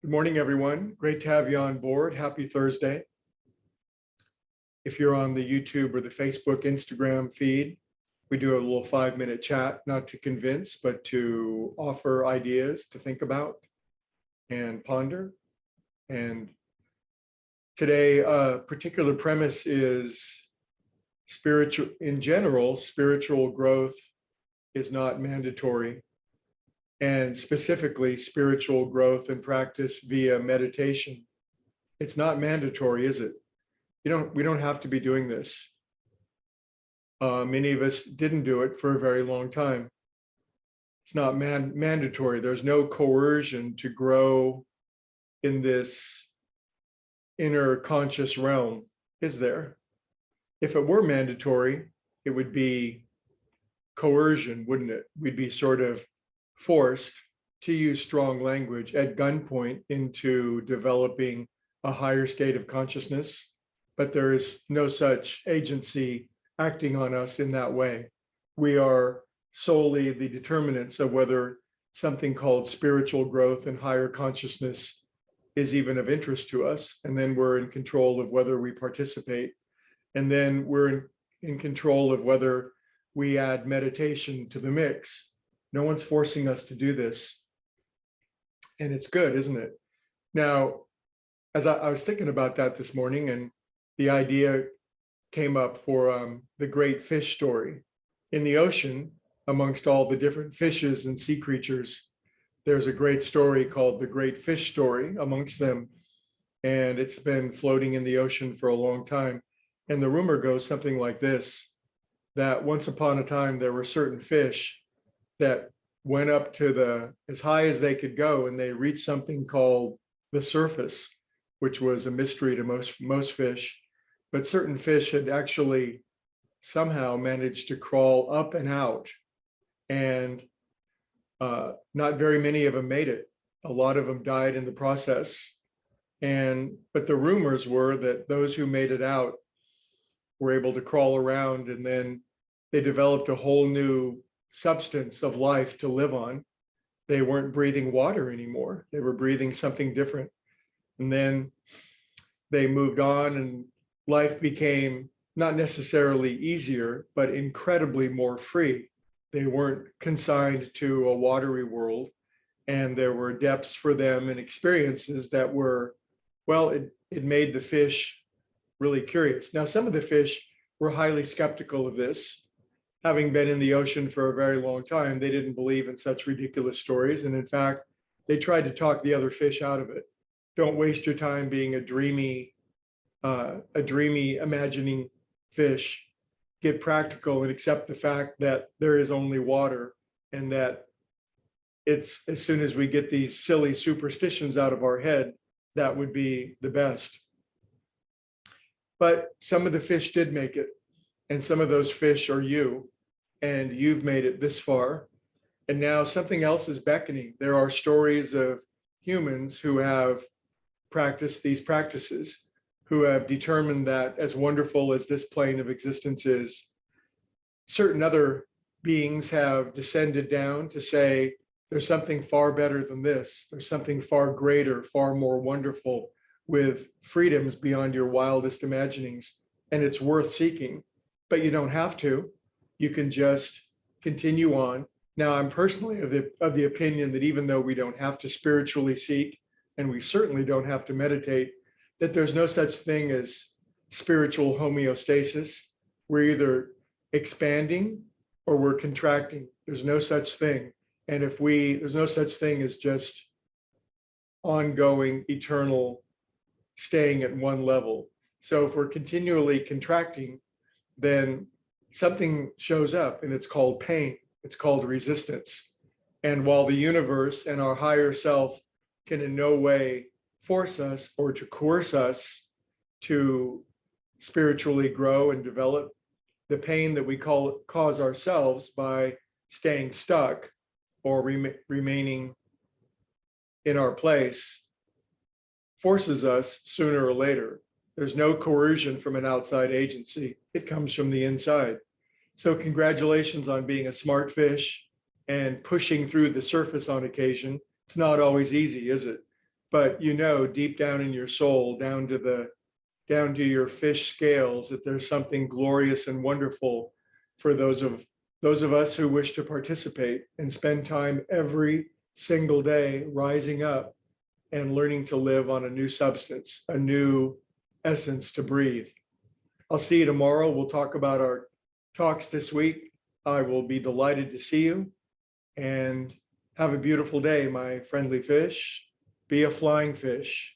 Good morning, everyone. Great to have you on board. Happy Thursday. If you're on the YouTube or the Facebook, Instagram feed, we do a little 5-minute chat, not to convince, but to offer ideas to think about and ponder. And today, a particular premise is spiritual, in general, spiritual growth is not mandatory. And specifically spiritual growth and practice via meditation. It's not mandatory, is it? We don't have to be doing this. Many of us didn't do it for a very long time. It's not mandatory. There's no coercion to grow in this inner conscious realm, is there? If it were mandatory, it would be coercion, wouldn't it? We'd be sort of forced, to use strong language, at gunpoint into developing a higher state of consciousness, but there is no such agency acting on us in that way. We are solely the determinants of whether something called spiritual growth and higher consciousness is even of interest to us, and then we're in control of whether we participate, and then we're in control of whether we add meditation to the mix. No one's forcing us to do this. And it's good, isn't it? Now, as I was thinking about that this morning, and the idea came up for the great fish story. In the ocean, amongst all the different fishes and sea creatures, there's a great story called the Great Fish Story amongst them. And it's been floating in the ocean for a long time. And the rumor goes something like this, that once upon a time, there were certain fish that went up to as high as they could go, and they reached something called the surface, which was a mystery to most fish. But certain fish had actually somehow managed to crawl up and out, and not very many of them made it. A lot of them died in the process. But the rumors were that those who made it out were able to crawl around, and then they developed a whole new substance of life to live on. They weren't breathing water anymore. They were breathing something different. And then they moved on, and life became not necessarily easier, but incredibly more free. They weren't consigned to a watery world, and there were depths for them and experiences that were, well, it made the fish really curious. Now, some of the fish were highly skeptical of this. Having been in the ocean for a very long time, they didn't believe in such ridiculous stories. And in fact, they tried to talk the other fish out of it. Don't waste your time being a dreamy imagining fish. Get practical and accept the fact that there is only water, and that it's, as soon as we get these silly superstitions out of our head, that would be the best. But some of the fish did make it, and some of those fish are you, and you've made it this far. And now something else is beckoning. There are stories of humans who have practiced these practices, who have determined that as wonderful as this plane of existence is, certain other beings have descended down to say, there's something far better than this. There's something far greater, far more wonderful, with freedoms beyond your wildest imaginings. And it's worth seeking, but you don't have to. You can just continue on. Now, I'm personally of the opinion that even though we don't have to spiritually seek, and we certainly don't have to meditate, that there's no such thing as spiritual homeostasis. We're either expanding or we're contracting. There's no such thing. And there's no such thing as just ongoing, eternal, staying at one level. So if we're continually contracting, then something shows up, and it's called pain. It's called resistance. And while the universe and our higher self can in no way force us or to coerce us to spiritually grow and develop, the pain that we cause ourselves by staying stuck or remaining in our place forces us sooner or later. There's no coercion from an outside agency. It comes from the inside. So congratulations on being a smart fish and pushing through the surface on occasion. It's not always easy, is it? but you know, deep down in your soul, down to your fish scales, that there's something glorious and wonderful for those of us who wish to participate and spend time every single day rising up and learning to live on a new substance, a new essence to breathe. I'll see you tomorrow. We'll talk about our talks this week. I will be delighted to see you, and have a beautiful day, my friendly fish. Be a flying fish.